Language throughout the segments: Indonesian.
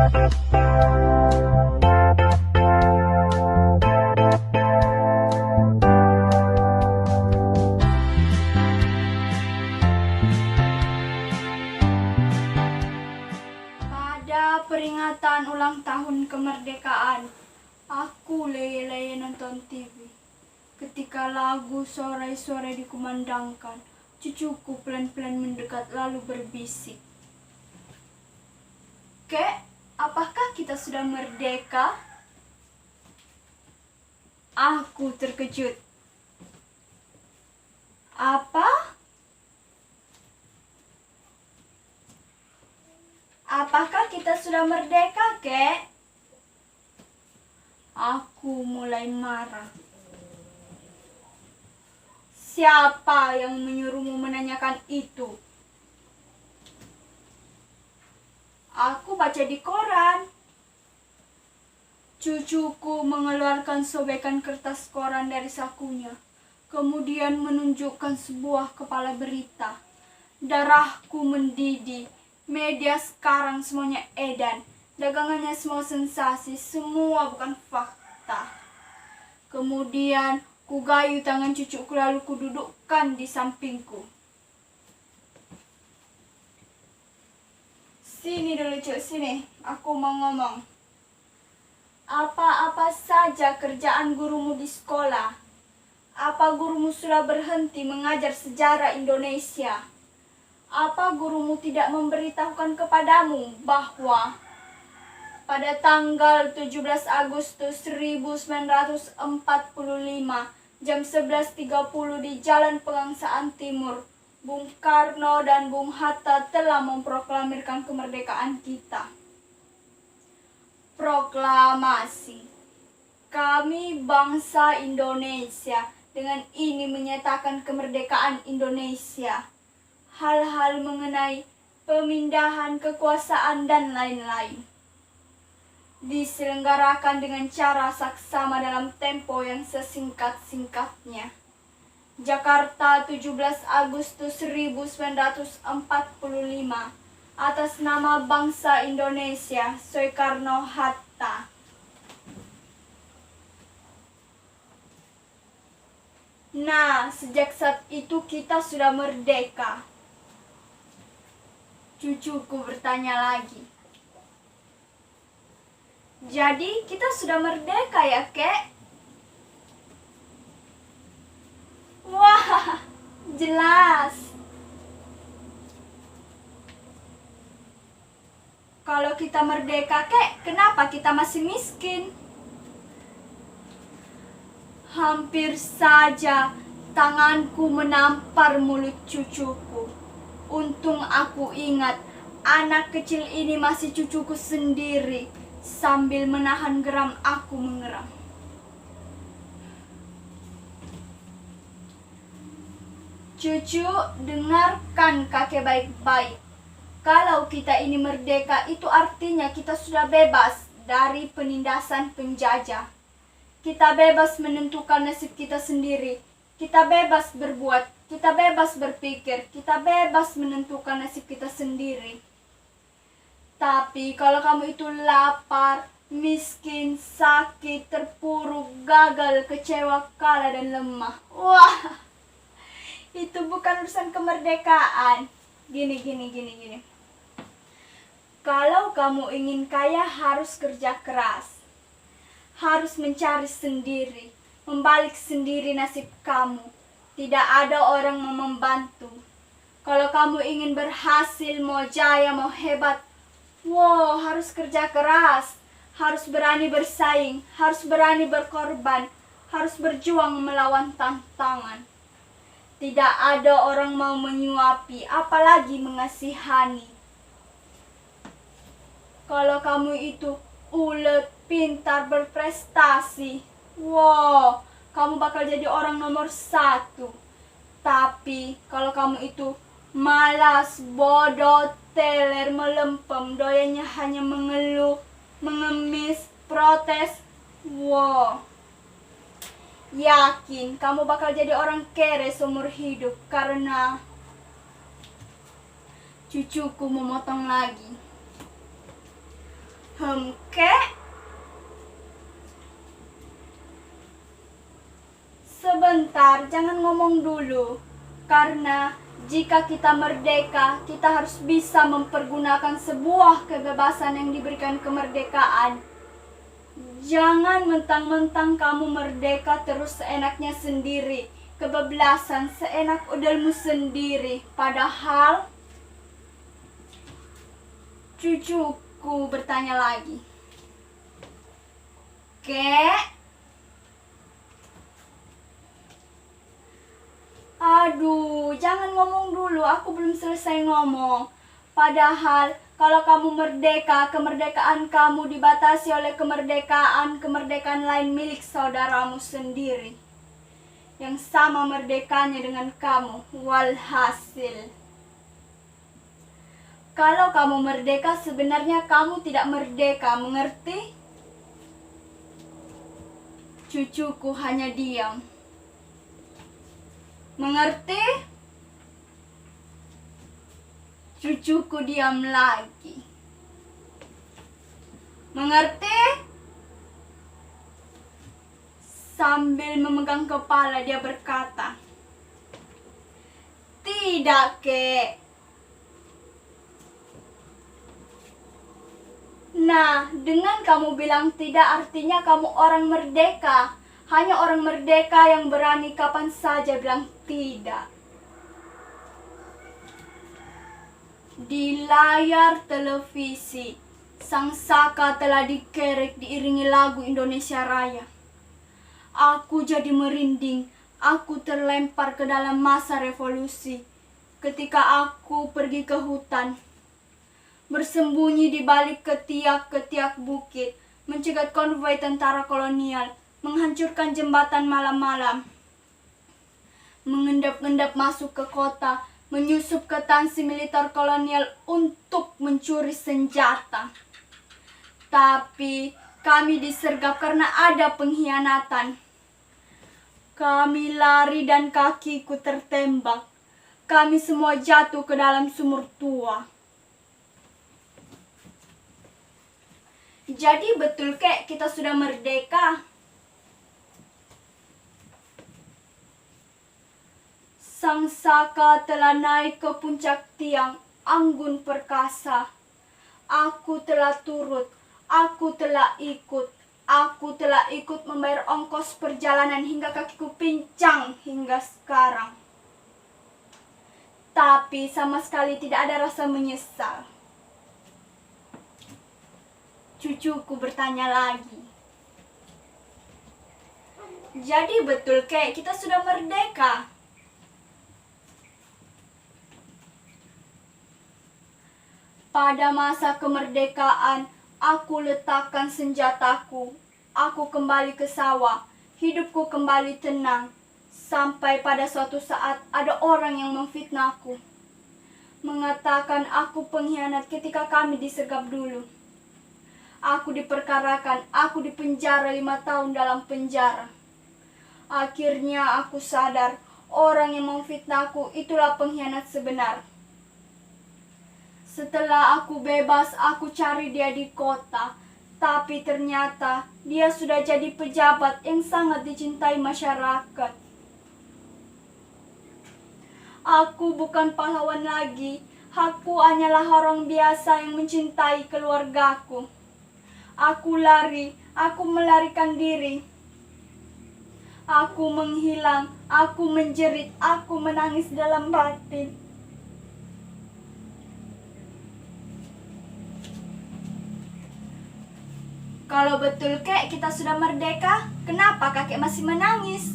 Pada peringatan ulang tahun kemerdekaan, aku leye-leye nonton TV. Ketika lagu Sorai-Sorai dikumandangkan, cucuku pelan-pelan mendekat lalu berbisik, "Kek, apakah kita sudah merdeka?" Aku terkejut. "Apa? Apakah kita sudah merdeka, Kek?" Aku mulai marah. "Siapa yang menyuruhmu menanyakan itu?" "Aku baca di koran." Cucuku mengeluarkan sobekan kertas koran dari sakunya, kemudian menunjukkan sebuah kepala berita. Darahku mendidih. Media sekarang semuanya edan. Dagangannya semua sensasi, semua bukan fakta. Kemudian kugayu tangan cucuku lalu kududukkan di sampingku. "Sini dulu cuk, sini. Aku mau ngomong. Apa-apa saja kerjaan gurumu di sekolah? Apa gurumu sudah berhenti mengajar sejarah Indonesia? Apa gurumu tidak memberitahukan kepadamu bahwa pada tanggal 17 Agustus 1945 jam 11.30 di Jalan Pegangsaan Timur, Bung Karno dan Bung Hatta telah memproklamirkan kemerdekaan kita." Proklamasi. Kami bangsa Indonesia dengan ini menyatakan kemerdekaan Indonesia. Hal-hal mengenai pemindahan kekuasaan dan lain-lain diselenggarakan dengan cara saksama dalam tempo yang sesingkat-singkatnya. Jakarta, 17 Agustus 1945. Atas nama bangsa Indonesia, Soekarno-Hatta. Nah, sejak saat itu kita sudah merdeka. Cucuku bertanya lagi. "Jadi kita sudah merdeka ya, Kek?" "Wah, jelas. Kalau kita merdeka, Kek, kenapa kita masih miskin?" Hampir saja tanganku menampar mulut cucuku. Untung aku ingat anak kecil ini masih cucuku sendiri. Sambil menahan geram aku mengeram. "Cucu, dengarkan kakek baik-baik. Kalau kita ini merdeka, itu artinya kita sudah bebas dari penindasan penjajah. Kita bebas menentukan nasib kita sendiri. Kita bebas berbuat, kita bebas berpikir, kita bebas menentukan nasib kita sendiri. Tapi kalau kamu itu lapar, miskin, sakit, terpuruk, gagal, kecewa, kalah, dan lemah, wah, itu bukan urusan kemerdekaan. Gini. Kalau kamu ingin kaya, harus kerja keras. Harus mencari sendiri, membalik sendiri nasib kamu. Tidak ada orang yang membantu. Kalau kamu ingin berhasil, mau jaya, mau hebat, wow, harus kerja keras. Harus berani bersaing, harus berani berkorban, harus berjuang melawan tantangan. Tidak ada orang mau menyuapi, apalagi mengasihani. Kalau kamu itu ulet, pintar, berprestasi, wow, kamu bakal jadi orang nomor 1. Tapi kalau kamu itu malas, bodoh, teler, melempem, doyannya hanya mengeluh, mengemis, protes, wow, yakin kamu bakal jadi orang kere seumur hidup. Karena cucuku memotong lagi. Kek? Sebentar, jangan ngomong dulu. Karena jika kita merdeka, kita harus bisa mempergunakan sebuah kebebasan yang diberikan kemerdekaan. Jangan mentang-mentang kamu merdeka terus seenaknya sendiri. Kebebasan seenak udelmu sendiri. Padahal cucuku bertanya lagi. Kek? Aduh, jangan ngomong dulu, aku belum selesai ngomong. Padahal kalau kamu merdeka, kemerdekaan kamu dibatasi oleh kemerdekaan lain milik saudaramu sendiri. Yang sama merdekanya dengan kamu, walhasil. Kalau kamu merdeka, sebenarnya kamu tidak merdeka, mengerti? Cucuku hanya diam. Mengerti? Cucuku diam lagi. Mengerti? Sambil memegang kepala dia berkata, "Tidak, Kek." Nah, dengan kamu bilang tidak artinya kamu orang merdeka. Hanya orang merdeka yang berani kapan saja bilang tidak. Di layar televisi, sang saka telah dikerek diiringi lagu Indonesia Raya. Aku jadi merinding, aku terlempar ke dalam masa revolusi. Ketika aku pergi ke hutan, bersembunyi di balik ketiak-ketiak bukit, mencegat konvoi tentara kolonial, menghancurkan jembatan malam-malam, mengendap-endap masuk ke kota, menyusup ke tansi militer kolonial untuk mencuri senjata. Tapi kami disergap karena ada pengkhianatan. Kami lari dan kakiku tertembak. Kami semua jatuh ke dalam sumur tua. Jadi betul, Kek, kita sudah merdeka? Sang saka telah naik ke puncak tiang anggun perkasa. Aku telah turut, aku telah ikut membayar ongkos perjalanan hingga kakiku pincang hingga sekarang. Tapi sama sekali tidak ada rasa menyesal. Cucuku bertanya lagi. Jadi betul, Kek, kita sudah merdeka? Pada masa kemerdekaan, aku letakkan senjataku. Aku kembali ke sawah. Hidupku kembali tenang. Sampai pada suatu saat ada orang yang memfitnahku. Mengatakan aku pengkhianat ketika kami disergap dulu. Aku diperkarakan, aku dipenjara 5 tahun dalam penjara. Akhirnya aku sadar, orang yang memfitnahku itulah pengkhianat sebenar. Setelah aku bebas, aku cari dia di kota. Tapi ternyata dia sudah jadi pejabat yang sangat dicintai masyarakat. Aku bukan pahlawan lagi. Aku hanyalah orang biasa yang mencintai keluargaku. Aku lari, aku melarikan diri. Aku menghilang, aku menjerit, aku menangis dalam batin. Kalau betul, Kek, kita sudah merdeka, kenapa kakek masih menangis?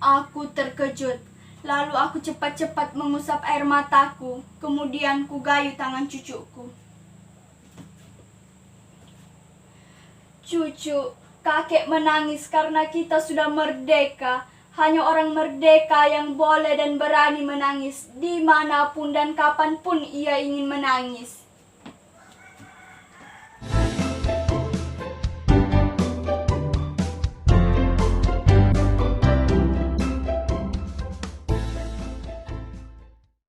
Aku terkejut, lalu aku cepat-cepat mengusap air mataku, kemudian kugayu tangan cucuku. Cucu, kakek menangis karena kita sudah merdeka. Hanya orang merdeka yang boleh dan berani menangis dimanapun dan kapanpun ia ingin menangis.